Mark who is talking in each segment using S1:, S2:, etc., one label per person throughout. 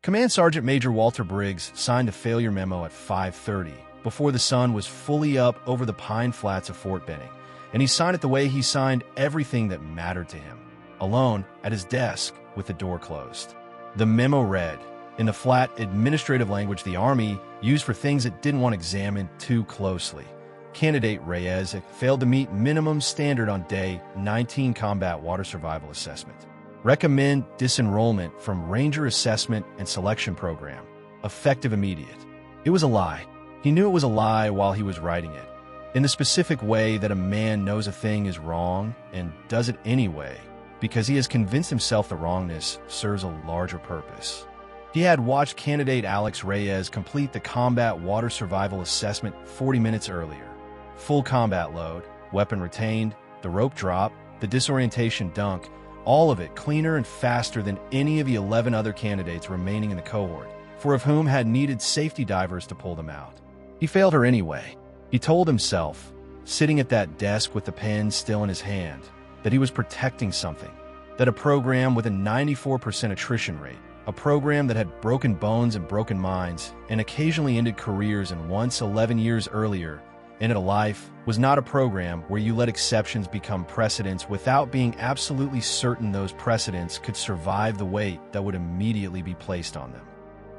S1: Command Sergeant Major Walter Briggs signed a failure memo at 5:30, before the sun was fully up over the pine flats of Fort Benning, and he signed it the way he signed everything that mattered to him, alone at his desk with the door closed. The memo read, in the flat administrative language the Army used for things it didn't want examined too closely. Candidate Reyes failed to meet minimum standard on Day 19 Combat Water Survival Assessment. Recommend disenrollment from Ranger Assessment and Selection Program. Effective immediate. It was a lie. He knew it was a lie while he was writing it. In the specific way that a man knows a thing is wrong and does it anyway, because he has convinced himself the wrongness serves a larger purpose. He had watched candidate Alex Reyes complete the Combat Water Survival Assessment 40 minutes earlier. Full combat load, weapon retained, the rope drop, the disorientation dunk, all of it cleaner and faster than any of the 11 other candidates remaining in the cohort, 4 of whom had needed safety divers to pull them out. He failed her anyway. He told himself, sitting at that desk with the pen still in his hand, that he was protecting something, that a program with a 94% attrition rate, a program that had broken bones and broken minds and occasionally ended careers, and once 11 years earlier ended a life, was not a program where you let exceptions become precedents without being absolutely certain those precedents could survive the weight that would immediately be placed on them.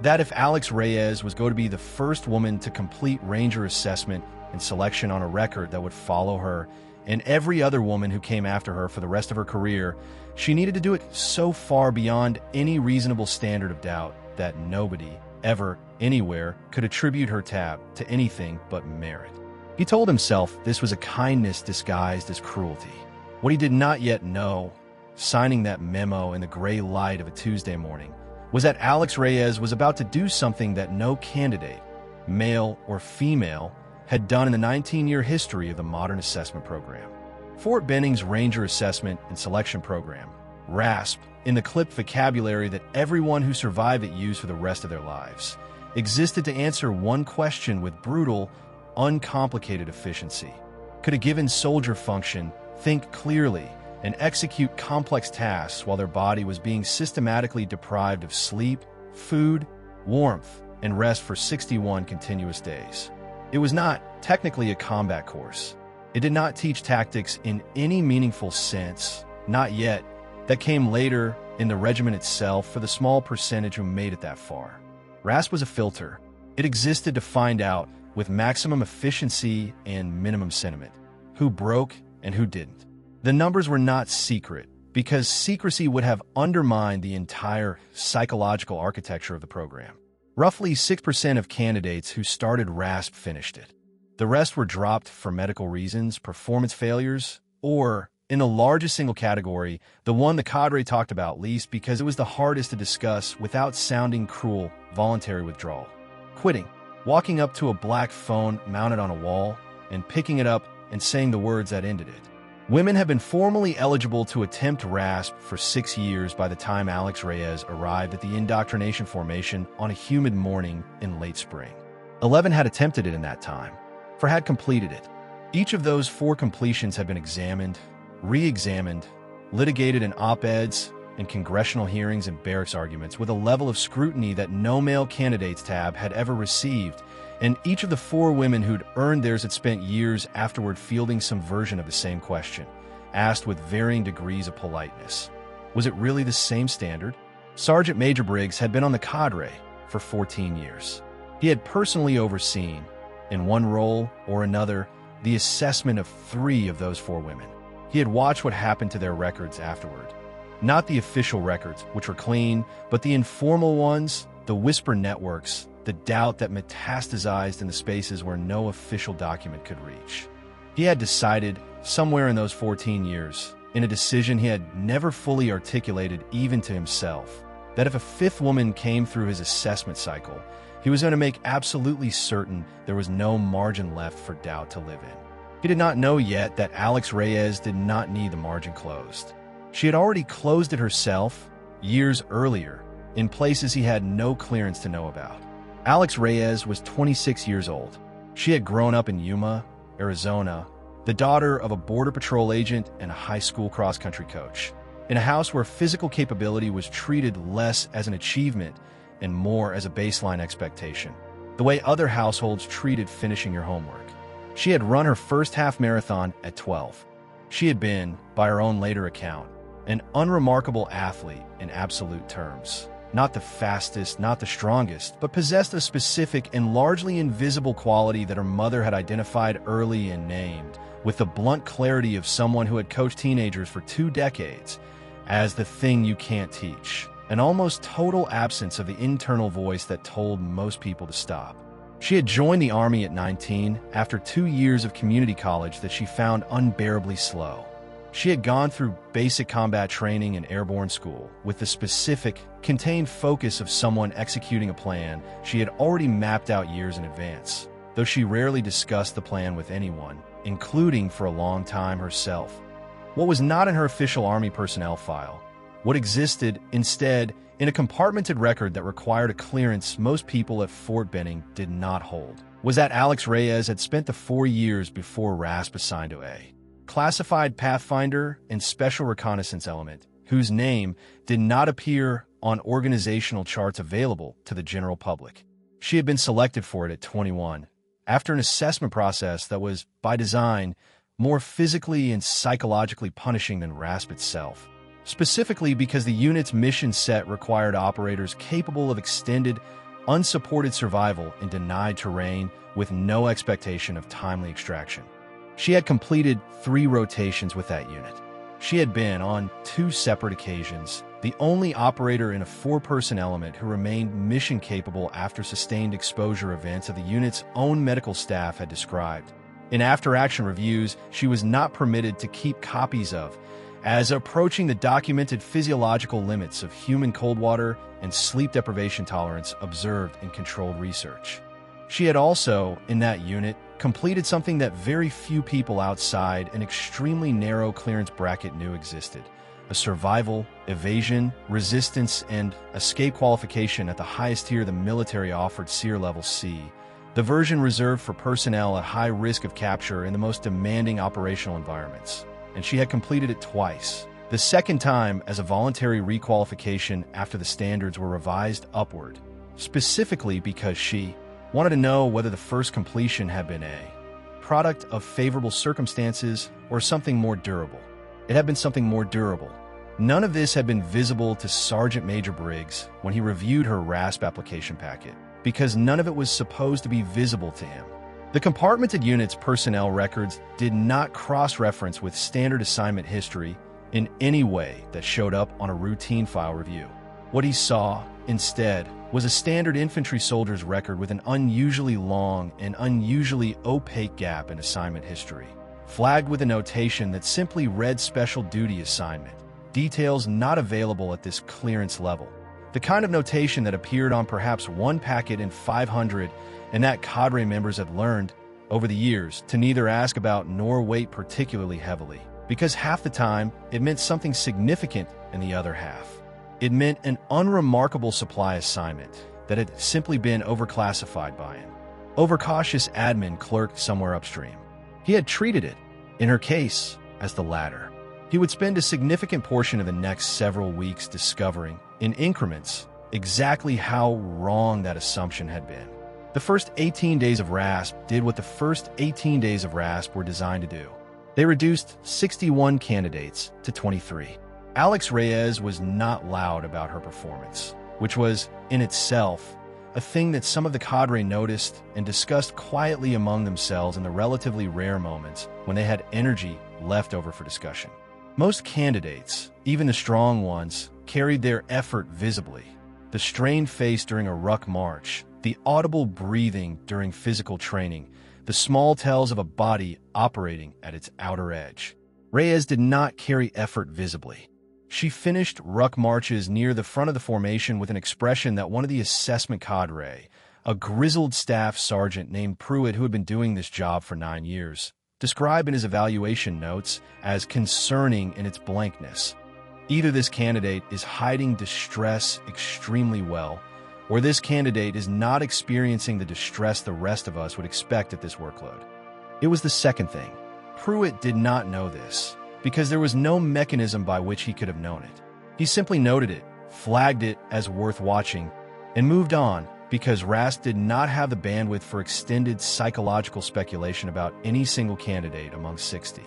S1: That if Alex Reyes was going to be the first woman to complete Ranger assessment and selection on a record that would follow her and every other woman who came after her for the rest of her career, she needed to do it so far beyond any reasonable standard of doubt that nobody, ever, anywhere, could attribute her tab to anything but merit. He told himself this was a kindness disguised as cruelty. What he did not yet know, signing that memo in the gray light of a Tuesday morning, was that Alex Reyes was about to do something that no candidate, male or female, had done in the 19-year history of the modern assessment program. Fort Benning's Ranger Assessment and Selection Program, RASP, in the clipped vocabulary that everyone who survived it used for the rest of their lives, existed to answer one question with brutal, uncomplicated efficiency. Could a given soldier function, think clearly, and execute complex tasks while their body was being systematically deprived of sleep, food, warmth, and rest for 61 continuous days? It was not technically a combat course. It did not teach tactics in any meaningful sense, not yet, that came later in the regiment itself for the small percentage who made it that far. RASP was a filter. It existed to find out, with maximum efficiency and minimum sentiment, who broke and who didn't. The numbers were not secret, because secrecy would have undermined the entire psychological architecture of the program. Roughly 6% of candidates who started RASP finished it. The rest were dropped for medical reasons, performance failures, or, in the largest single category, the one the cadre talked about least because it was the hardest to discuss without sounding cruel, voluntary withdrawal. Quitting. Walking up to a black phone mounted on a wall and picking it up and saying the words that ended it. Women have been formally eligible to attempt RASP for 6 years by the time Alex Reyes arrived at the indoctrination formation on a humid morning in late spring. 11 had attempted it in that time, for had completed it. Each of those 4 completions had been examined, re-examined, litigated in op-eds and congressional hearings and barracks arguments with a level of scrutiny that no male candidates tab had ever received, and each of the 4 women who'd earned theirs had spent years afterward fielding some version of the same question, asked with varying degrees of politeness. Was it really the same standard? Sergeant Major Briggs had been on the cadre for 14 years. He had personally overseen, in one role or another, the assessment of 3 of those 4 women. He had watched what happened to their records afterward. Not the official records, which were clean, but the informal ones, the whisper networks, the doubt that metastasized in the spaces where no official document could reach. He had decided, somewhere in those 14 years, in a decision he had never fully articulated even to himself, that if a 5th woman came through his assessment cycle, he was going to make absolutely certain there was no margin left for doubt to live in. He did not know yet that Alex Reyes did not need the margin closed. She had already closed it herself, years earlier, in places he had no clearance to know about. Alex Reyes was 26 years old. She had grown up in Yuma, Arizona, the daughter of a Border Patrol agent and a high school cross-country coach, in a house where physical capability was treated less as an achievement and more as a baseline expectation, the way other households treated finishing your homework. She had run her first half marathon at 12. She had been, by her own later account, an unremarkable athlete in absolute terms. Not the fastest, not the strongest, but possessed a specific and largely invisible quality that her mother had identified early and named, with the blunt clarity of someone who had coached teenagers for 2 decades, as the thing you can't teach. An almost total absence of the internal voice that told most people to stop. She had joined the Army at 19 after 2 years of community college that she found unbearably slow. She had gone through basic combat training and airborne school with the specific, contained focus of someone executing a plan she had already mapped out years in advance, though she rarely discussed the plan with anyone, including for a long time herself. What was not in her official Army personnel file, what existed instead in a compartmented record that required a clearance most people at Fort Benning did not hold, was that Alex Reyes had spent the 4 years before RASP assigned to a classified Pathfinder and Special Reconnaissance element, whose name did not appear on organizational charts available to the general public. She had been selected for it at 21, after an assessment process that was, by design, more physically and psychologically punishing than RASP itself, specifically because the unit's mission set required operators capable of extended, unsupported survival in denied terrain with no expectation of timely extraction. She had completed 3 rotations with that unit. She had been, on 2 separate occasions, the only operator in a 4-person element who remained mission-capable after sustained exposure events that the unit's own medical staff had described. In after-action reviews, she was not permitted to keep copies of, as approaching the documented physiological limits of human cold water and sleep deprivation tolerance observed in controlled research. She had also, in that unit, completed something that very few people outside an extremely narrow clearance bracket knew existed: a survival, evasion, resistance, and escape qualification at the highest tier the military offered, SEER Level C, the version reserved for personnel at high risk of capture in the most demanding operational environments. And she had completed it twice, the second time as a voluntary requalification after the standards were revised upward, specifically because she wanted to know whether the first completion had been a product of favorable circumstances or something more durable. It had been something more durable. None of this had been visible to Sergeant Major Briggs when he reviewed her RASP application packet, because none of it was supposed to be visible to him. The compartmented unit's personnel records did not cross-reference with standard assignment history in any way that showed up on a routine file review. What he saw, instead, was a standard infantry soldier's record with an unusually long and unusually opaque gap in assignment history, flagged with a notation that simply read Special Duty Assignment, details not available at this clearance level. The kind of notation that appeared on perhaps 1 packet in 500 and that cadre members had learned, over the years, to neither ask about nor weight particularly heavily, because half the time it meant something significant and the other half. It meant an unremarkable supply assignment that had simply been overclassified by an overcautious admin clerk somewhere upstream. He had treated it, in her case, as the latter. He would spend a significant portion of the next several weeks discovering, in increments, exactly how wrong that assumption had been. The first 18 days of RASP did what the first 18 days of RASP were designed to do. They reduced 61 candidates to 23. Alex Reyes was not loud about her performance, which was, in itself, a thing that some of the cadre noticed and discussed quietly among themselves in the relatively rare moments when they had energy left over for discussion. Most candidates, even the strong ones, carried their effort visibly. The strained face during a ruck march, the audible breathing during physical training, the small tells of a body operating at its outer edge. Reyes did not carry effort visibly. She finished ruck marches near the front of the formation with an expression that one of the assessment cadre, a grizzled staff sergeant named Pruitt who had been doing this job for 9 years, described in his evaluation notes as concerning in its blankness. Either this candidate is hiding distress extremely well, or this candidate is not experiencing the distress the rest of us would expect at this workload. It was the second thing. Pruitt did not know this, because there was no mechanism by which he could have known it. He simply noted it, flagged it as worth watching, and moved on because RASP did not have the bandwidth for extended psychological speculation about any single candidate among 60.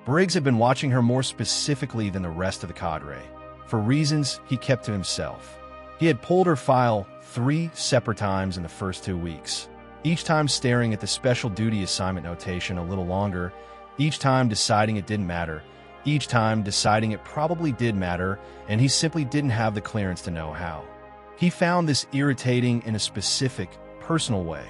S1: Briggs had been watching her more specifically than the rest of the cadre, for reasons he kept to himself. He had pulled her file 3 separate times in the first 2 weeks, each time staring at the special duty assignment notation a little longer, each time deciding it didn't matter, each time deciding it probably did matter, and he simply didn't have the clearance to know how. He found this irritating in a specific, personal way,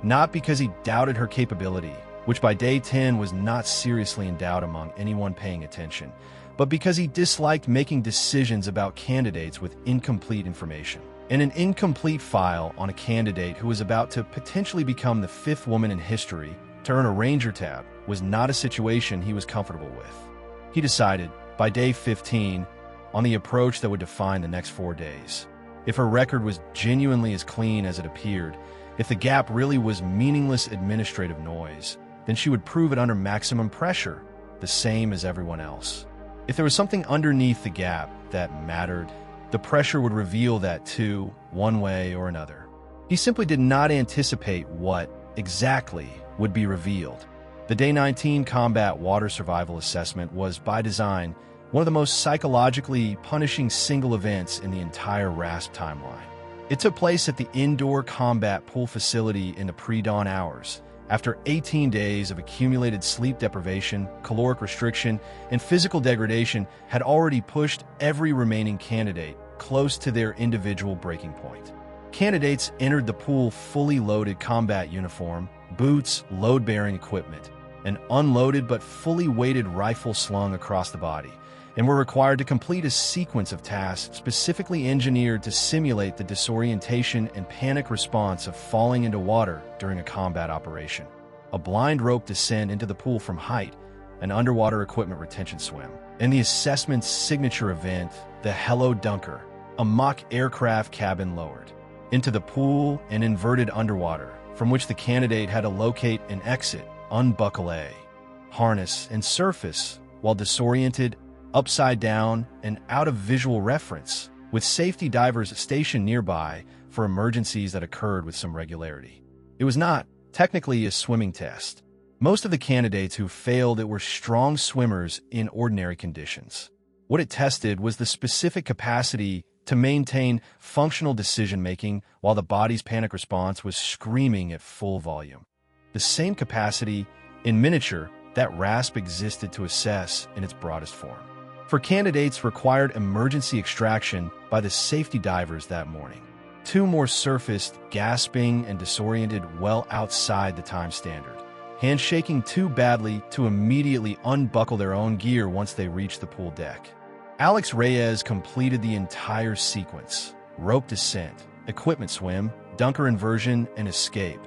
S1: not because he doubted her capability, which by day 10 was not seriously in doubt among anyone paying attention, but because he disliked making decisions about candidates with incomplete information. And an incomplete file on a candidate who was about to potentially become the 5th woman in history to earn a Ranger tab was not a situation he was comfortable with. He decided, by day 15, on the approach that would define the next 4 days. If her record was genuinely as clean as it appeared, if the gap really was meaningless administrative noise, then she would prove it under maximum pressure, the same as everyone else. If there was something underneath the gap that mattered, the pressure would reveal that too, one way or another. He simply did not anticipate what, exactly, would be revealed. The Day 19 Combat Water Survival Assessment was, by design, one of the most psychologically punishing single events in the entire RASP timeline. It took place at the indoor combat pool facility in the pre-dawn hours, after 18 days of accumulated sleep deprivation, caloric restriction, and physical degradation had already pushed every remaining candidate close to their individual breaking point. Candidates entered the pool fully loaded combat uniform, boots, load-bearing equipment, an unloaded but fully weighted rifle slung across the body, and were required to complete a sequence of tasks specifically engineered to simulate the disorientation and panic response of falling into water during a combat operation. A blind rope descent into the pool from height, an underwater equipment retention swim, and the assessment's signature event, the Hello Dunker, a mock aircraft cabin lowered into the pool and inverted underwater, from which the candidate had to locate an exit, unbuckle a harness, and surface while disoriented, upside down, and out of visual reference, with safety divers stationed nearby for emergencies that occurred with some regularity. It was not technically a swimming test. Most of the candidates who failed it were strong swimmers in ordinary conditions. What it tested was the specific capacity to maintain functional decision-making while the body's panic response was screaming at full volume. The same capacity, in miniature, that RASP existed to assess in its broadest form. For candidates required emergency extraction by the safety divers that morning, 2 more surfaced, gasping and disoriented well outside the time standard, handshaking too badly to immediately unbuckle their own gear once they reached the pool deck. Alex Reyes completed the entire sequence, rope descent, equipment swim, dunker inversion, and escape,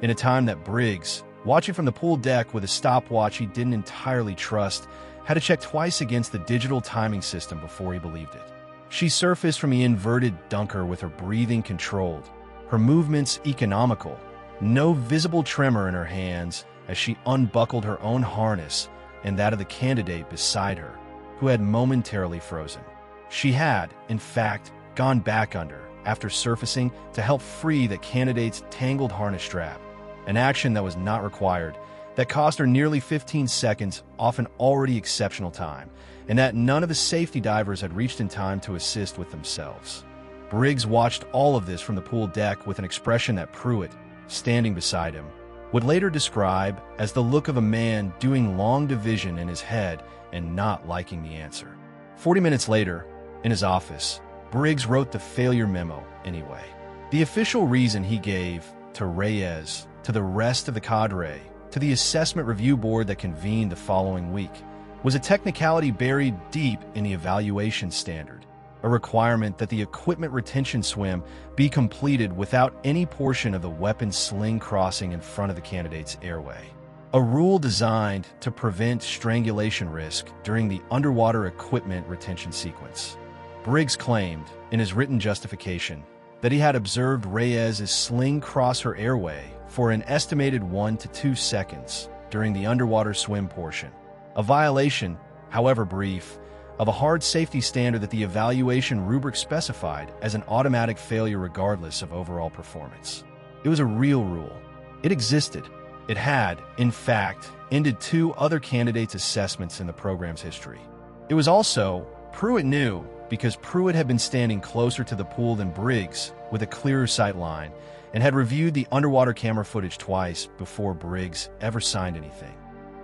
S1: in a time that Briggs, watching from the pool deck with a stopwatch he didn't entirely trust, had to check twice against the digital timing system before he believed it. She surfaced from the inverted dunker with her breathing controlled, her movements economical, no visible tremor in her hands as she unbuckled her own harness and that of the candidate beside her, who had momentarily frozen. She had, in fact, gone back under after surfacing to help free the candidate's tangled harness strap, an action that was not required, that cost her nearly 15 seconds off an already exceptional time, and that none of the safety divers had reached in time to assist with themselves. Briggs watched all of this from the pool deck with an expression that Pruitt, standing beside him, would later describe as the look of a man doing long division in his head and not liking the answer. 40 minutes later, in his office, Briggs wrote the failure memo anyway. The official reason he gave to Reyes, to the rest of the cadre, to the assessment review board that convened the following week, was a technicality buried deep in the evaluation standard, a requirement that the equipment retention swim be completed without any portion of the weapon sling crossing in front of the candidate's airway. A rule designed to prevent strangulation risk during the underwater equipment retention sequence. Briggs claimed, in his written justification, that he had observed Reyes' sling cross her airway for an estimated 1 to 2 seconds during the underwater swim portion, a violation, however brief, of a hard safety standard that the evaluation rubric specified as an automatic failure regardless of overall performance. It was a real rule. It existed. It had, in fact, ended 2 other candidates' assessments in the program's history. It was also, Pruitt knew, because Pruitt had been standing closer to the pool than Briggs with a clearer sight line and had reviewed the underwater camera footage twice before Briggs ever signed anything.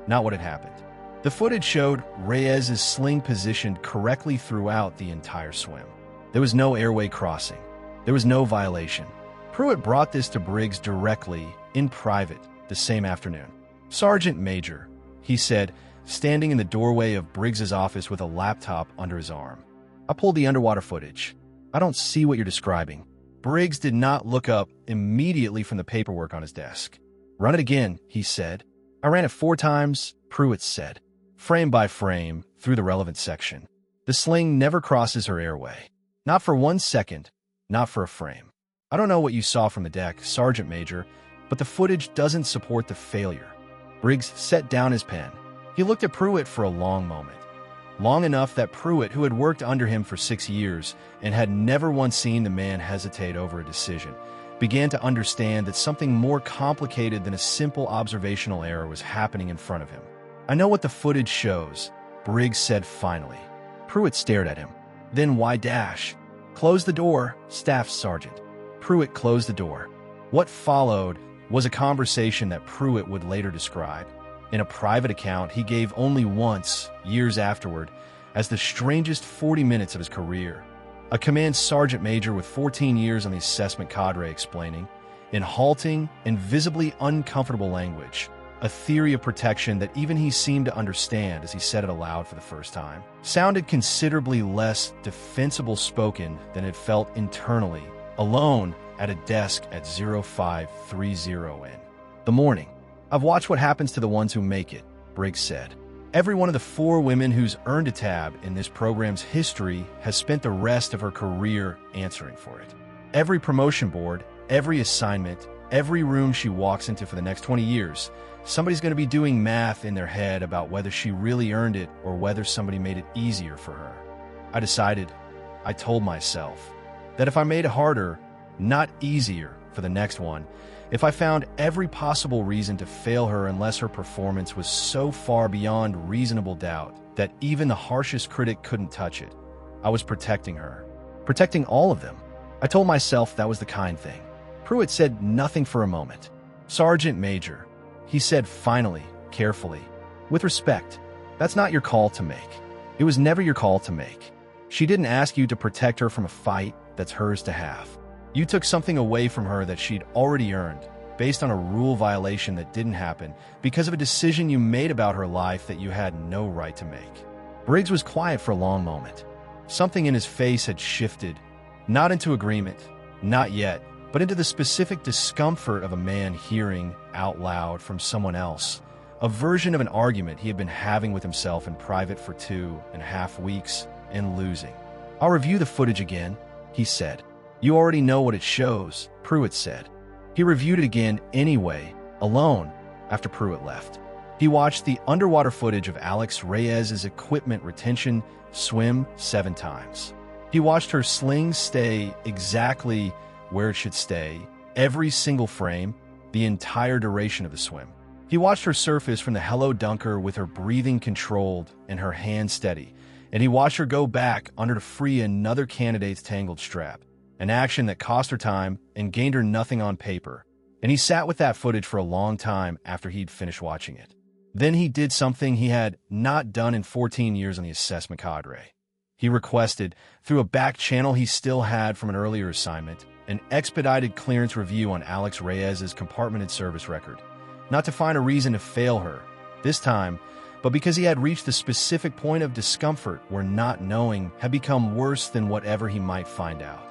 S1: Not what had happened. The footage showed Reyes' sling positioned correctly throughout the entire swim. There was no airway crossing. There was no violation. Pruitt brought this to Briggs directly, in private, the same afternoon. "Sergeant Major," he said, standing in the doorway of Briggs's office with a laptop under his arm. "I pulled the underwater footage. I don't see what you're describing." Briggs did not look up immediately from the paperwork on his desk. "Run it again," he said. "I ran it 4 times," Pruitt said, frame by frame through the relevant section. "The sling never crosses her airway. Not for 1 second, not for a frame. I don't know what you saw from the deck, Sergeant Major, but the footage doesn't support the failure." Briggs set down his pen. He looked at Pruitt for a long moment. Long enough that Pruitt, who had worked under him for 6 years and had never once seen the man hesitate over a decision, began to understand that something more complicated than a simple observational error was happening in front of him. "I know what the footage shows," Briggs said finally. Pruitt stared at him. "Then why dash?" "Close the door, Staff Sergeant." Pruitt closed the door. What followed was a conversation that Pruitt would later describe, in a private account he gave only once, years afterward, as the strangest 40 minutes of his career. A command sergeant major with 14 years on the assessment cadre explaining, in halting and visibly uncomfortable language, a theory of protection that even he seemed to understand as he said it aloud for the first time, sounded considerably less defensible spoken than it felt internally, alone at a desk at 0530 in the morning. "I've watched what happens to the ones who make it," Briggs said. "Every one of the 4 women who's earned a tab in this program's history has spent the rest of her career answering for it. Every promotion board, every assignment, every room she walks into for the next 20 years, somebody's going to be doing math in their head about whether she really earned it or whether somebody made it easier for her. I told myself, that if I made it harder, not easier, for the next one, if I found every possible reason to fail her unless her performance was so far beyond reasonable doubt that even the harshest critic couldn't touch it, I was protecting her. Protecting all of them. I told myself that was the kind thing." Pruitt said nothing for a moment. "Sergeant Major," he said finally, carefully, "with respect, that's not your call to make. It was never your call to make. She didn't ask you to protect her from a fight that's hers to have. You took something away from her that she'd already earned, based on a rule violation that didn't happen, because of a decision you made about her life that you had no right to make." Briggs was quiet for a long moment. Something in his face had shifted, not into agreement, not yet, but into the specific discomfort of a man hearing, out loud from someone else, a version of an argument he had been having with himself in private for 2.5 weeks, and losing. "I'll review the footage again," he said. "You already know what it shows," Pruitt said. He reviewed it again anyway, alone, after Pruitt left. He watched the underwater footage of Alex Reyes' equipment retention swim 7 times. He watched her sling stay exactly where it should stay, every single frame, the entire duration of the swim. He watched her surface from the Hello Dunker with her breathing controlled and her hand steady, and he watched her go back under to free another candidate's tangled strap, an action that cost her time and gained her nothing on paper, and he sat with that footage for a long time after he'd finished watching it. Then he did something he had not done in 14 years on the assessment cadre. He requested, through a back channel he still had from an earlier assignment, an expedited clearance review on Alex Reyes' compartmented service record, not to find a reason to fail her, this time, but because he had reached the specific point of discomfort where not knowing had become worse than whatever he might find out.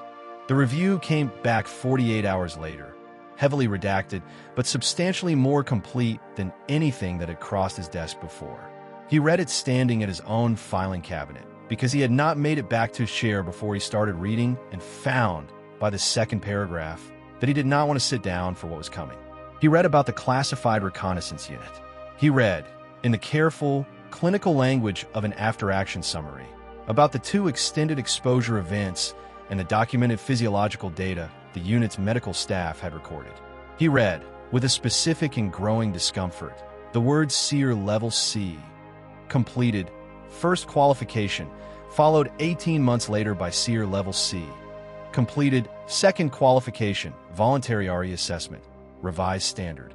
S1: The review came back 48 hours later, heavily redacted, but substantially more complete than anything that had crossed his desk before. He read it standing at his own filing cabinet, because he had not made it back to his chair before he started reading, and found, by the second paragraph, that he did not want to sit down for what was coming. He read about the classified reconnaissance unit. He read, in the careful, clinical language of an after-action summary, about the 2 extended exposure events and the documented physiological data the unit's medical staff had recorded. He read, with a specific and growing discomfort, the word SEER level C. Completed, first qualification, followed 18 months later by SEER level C. Completed, second qualification, voluntary RE assessment, revised standard.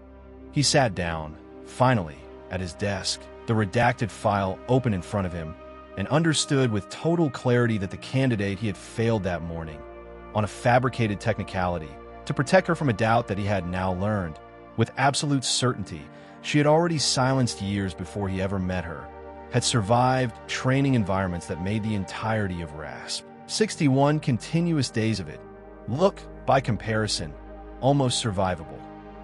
S1: He sat down, finally, at his desk, the redacted file open in front of him, and understood with total clarity that the candidate he had failed that morning, on a fabricated technicality, to protect her from a doubt that he had now learned. With absolute certainty, she had already silenced years before he ever met her, had survived training environments that made the entirety of RASP. 61 continuous days of it. Look, by comparison, almost survivable.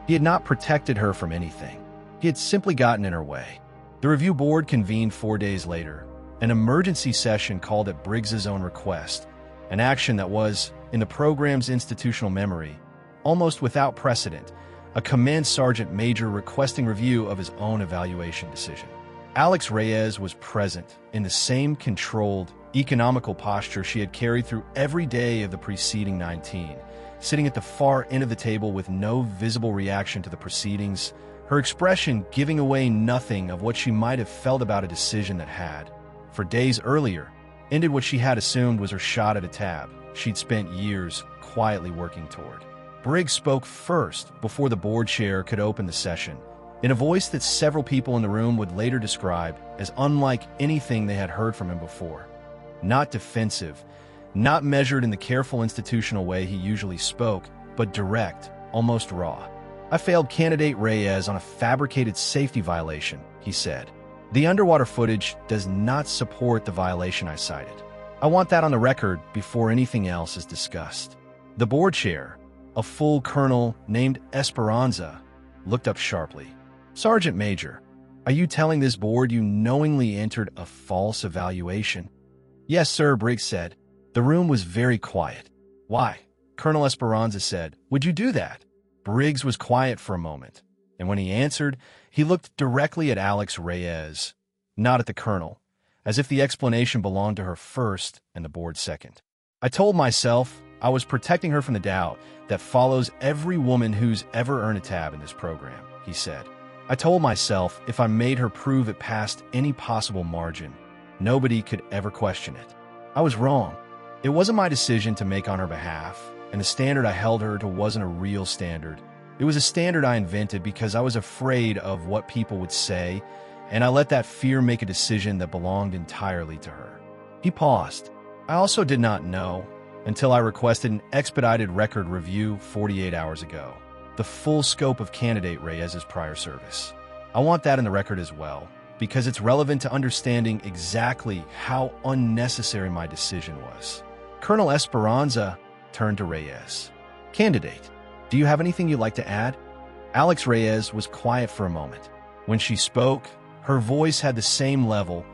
S1: He had not protected her from anything. He had simply gotten in her way. The review board convened 4 days later, an emergency session called at Briggs's own request, an action that was, in the program's institutional memory, almost without precedent, a command sergeant major requesting review of his own evaluation decision. Alex Reyes was present in the same controlled, economical posture she had carried through every day of the preceding 19, sitting at the far end of the table with no visible reaction to the proceedings, her expression giving away nothing of what she might have felt about a decision that had, for days earlier, ended what she had assumed was her shot at a tab she'd spent years quietly working toward. Briggs spoke first before the board chair could open the session, in a voice that several people in the room would later describe as unlike anything they had heard from him before. Not defensive, not measured in the careful institutional way he usually spoke, but direct, almost raw. "I failed candidate Reyes on a fabricated safety violation," he said. "The underwater footage does not support the violation I cited. I want that on the record before anything else is discussed." The board chair, a full colonel named Esperanza, looked up sharply. "Sergeant Major, are you telling this board you knowingly entered a false evaluation?" "Yes, sir," Briggs said. The room was very quiet. "Why?" Colonel Esperanza said. "Would you do that?" Briggs was quiet for a moment, and when he answered, he looked directly at Alex Reyes, not at the colonel, as if the explanation belonged to her first and the board second. "I told myself I was protecting her from the doubt that follows every woman who's ever earned a tab in this program," he said. "I told myself if I made her prove it past any possible margin, nobody could ever question it. I was wrong. It wasn't my decision to make on her behalf, and the standard I held her to wasn't a real standard. It was a standard I invented because I was afraid of what people would say, and I let that fear make a decision that belonged entirely to her." He paused. "I also did not know, until I requested an expedited record review 48 hours ago, the full scope of candidate Reyes's prior service. I want that in the record as well, because it's relevant to understanding exactly how unnecessary my decision was." Colonel Esperanza turned to Reyes. "Candidate, do you have anything you'd like to add?" Alex Reyes was quiet for a moment. When she spoke, her voice had the same level,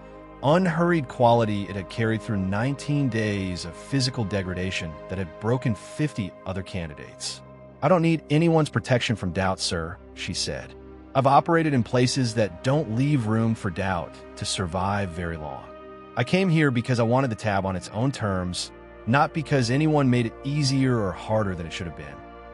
S1: unhurried quality it had carried through 19 days of physical degradation that had broken 50 other candidates. "I don't need anyone's protection from doubt, sir," she said. "I've operated in places that don't leave room for doubt to survive very long. I came here because I wanted the tab on its own terms, not because anyone made it easier or harder than it should have been.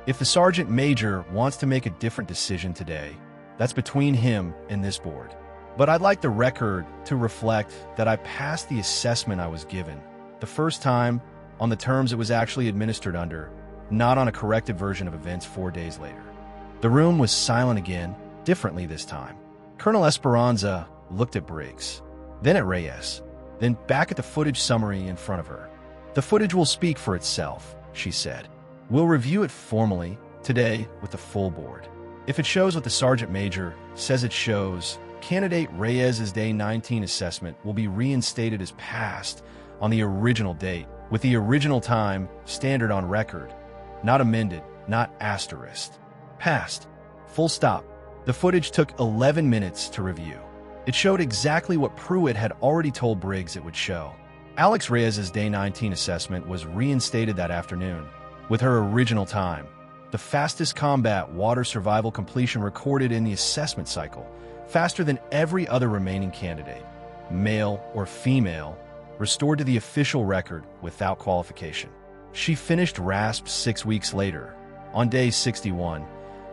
S1: If the sergeant major wants to make a different decision today, that's between him and this board. But I'd like the record to reflect that I passed the assessment I was given, the first time, on the terms it was actually administered under, not on a corrected version of events 4 days later." The room was silent again, differently this time. Colonel Esperanza looked at Briggs, then at Reyes, then back at the footage summary in front of her. "The footage will speak for itself," she said. "We'll review it formally today with the full board. If it shows what the sergeant major says it shows, candidate Reyes's Day 19 assessment will be reinstated as passed on the original date, with the original time standard on record, not amended, not asterisked. Passed. Full stop." The footage took 11 minutes to review. It showed exactly what Pruitt had already told Briggs it would show. Alex Reyes's Day 19 assessment was reinstated that afternoon, with her original time, the fastest combat water survival completion recorded in the assessment cycle, faster than every other remaining candidate, male or female, restored to the official record without qualification. She finished RASP 6 weeks later, on day 61,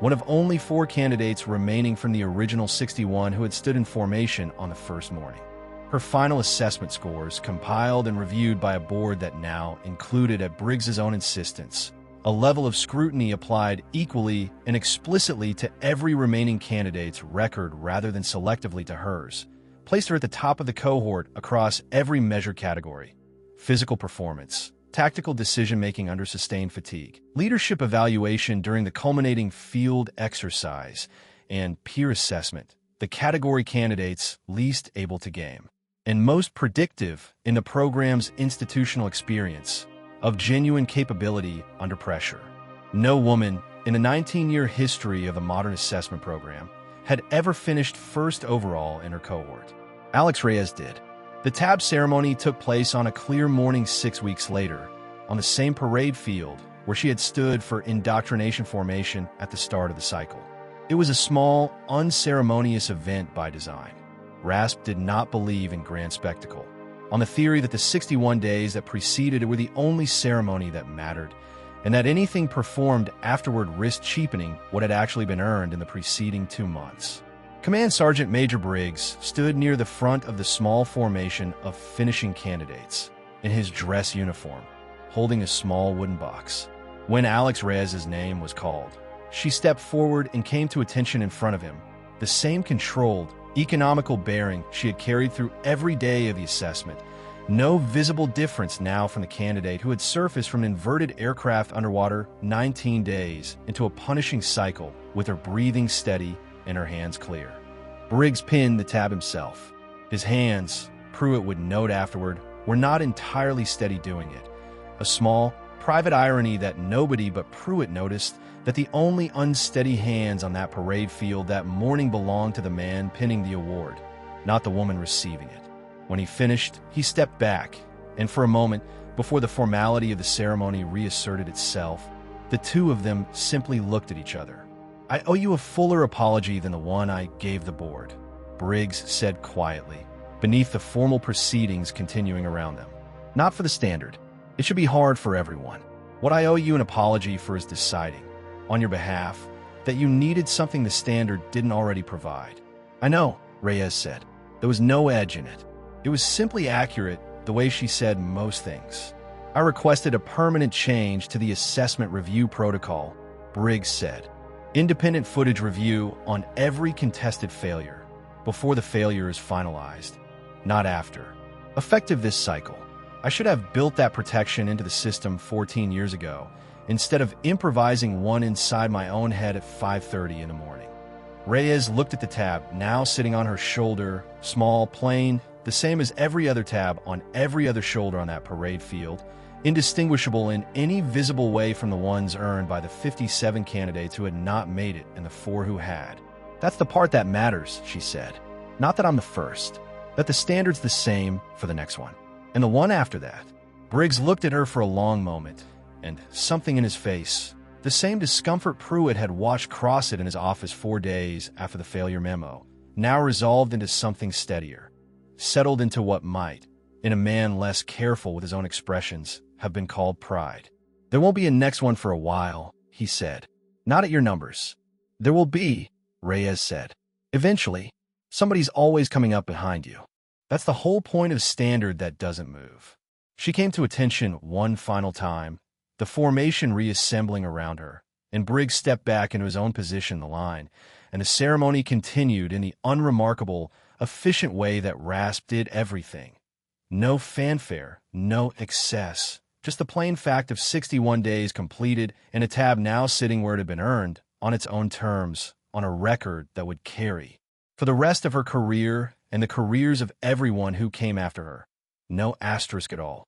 S1: one of only 4 candidates remaining from the original 61 who had stood in formation on the first morning. Her final assessment scores, compiled and reviewed by a board that now included, at Briggs's own insistence, a level of scrutiny applied equally and explicitly to every remaining candidate's record rather than selectively to hers, placed her at the top of the cohort across every measure category: physical performance, tactical decision-making under sustained fatigue, leadership evaluation during the culminating field exercise, and peer assessment, the category candidates least able to game, and most predictive in the program's institutional experience of genuine capability under pressure. No woman in the 19-year history of the modern assessment program had ever finished first overall in her cohort. Alex Reyes did. The tab ceremony took place on a clear morning 6 weeks later, on the same parade field where she had stood for indoctrination formation at the start of the cycle. It was a small, unceremonious event by design. RASP did not believe in grand spectacle, on the theory that the 61 days that preceded it were the only ceremony that mattered, and that anything performed afterward risked cheapening what had actually been earned in the preceding 2 months. Command Sergeant Major Briggs stood near the front of the small formation of finishing candidates, in his dress uniform, holding a small wooden box. When Alex Reyes' name was called, she stepped forward and came to attention in front of him, the same controlled, economical bearing she had carried through every day of the assessment. No visible difference now from the candidate who had surfaced from an inverted aircraft underwater 19 days into a punishing cycle with her breathing steady and her hands clear. Briggs pinned the tab himself. His hands, Pruitt would note afterward, were not entirely steady doing it. A small, private irony that nobody but Pruitt noticed, that the only unsteady hands on that parade field that morning belonged to the man pinning the award, not the woman receiving it. When he finished, he stepped back, and for a moment, before the formality of the ceremony reasserted itself, the two of them simply looked at each other. "I owe you a fuller apology than the one I gave the board," Briggs said quietly, beneath the formal proceedings continuing around them. "Not for the standard. It should be hard for everyone. What I owe you an apology for is deciding, on your behalf, that you needed something the standard didn't already provide." "I know," Reyes said. There was no edge in it. It was simply accurate the way she said most things. "I requested a permanent change to the assessment review protocol," Briggs said. "Independent footage review on every contested failure, before the failure is finalized, not after. Effective this cycle. I should have built that protection into the system 14 years ago, instead of improvising one inside my own head at 5:30 in the morning." Reyes looked at the tab, now sitting on her shoulder, small, plain, the same as every other tab on every other shoulder on that parade field, indistinguishable in any visible way from the ones earned by the 57 candidates who had not made it and the 4 who had. "That's the part that matters," she said. "Not that I'm the first, that the standard's the same for the next one. And the one after that." Briggs looked at her for a long moment, and something in his face, the same discomfort Pruitt had watched cross it in his office 4 days after the failure memo, now resolved into something steadier, settled into what might, in a man less careful with his own expressions, have been called pride. "There won't be a next one for a while," he said. "Not at your numbers." "There will be," Reyes said. "Eventually. Somebody's always coming up behind you. That's the whole point of standard that doesn't move." She came to attention one final time, the formation reassembling around her, and Briggs stepped back into his own position in the line, and the ceremony continued in the unremarkable, efficient way that RASP did everything. No fanfare, no excess, just the plain fact of 61 days completed and a tab now sitting where it had been earned, on its own terms, on a record that would carry for the rest of her career and the careers of everyone who came after her. No asterisk at all.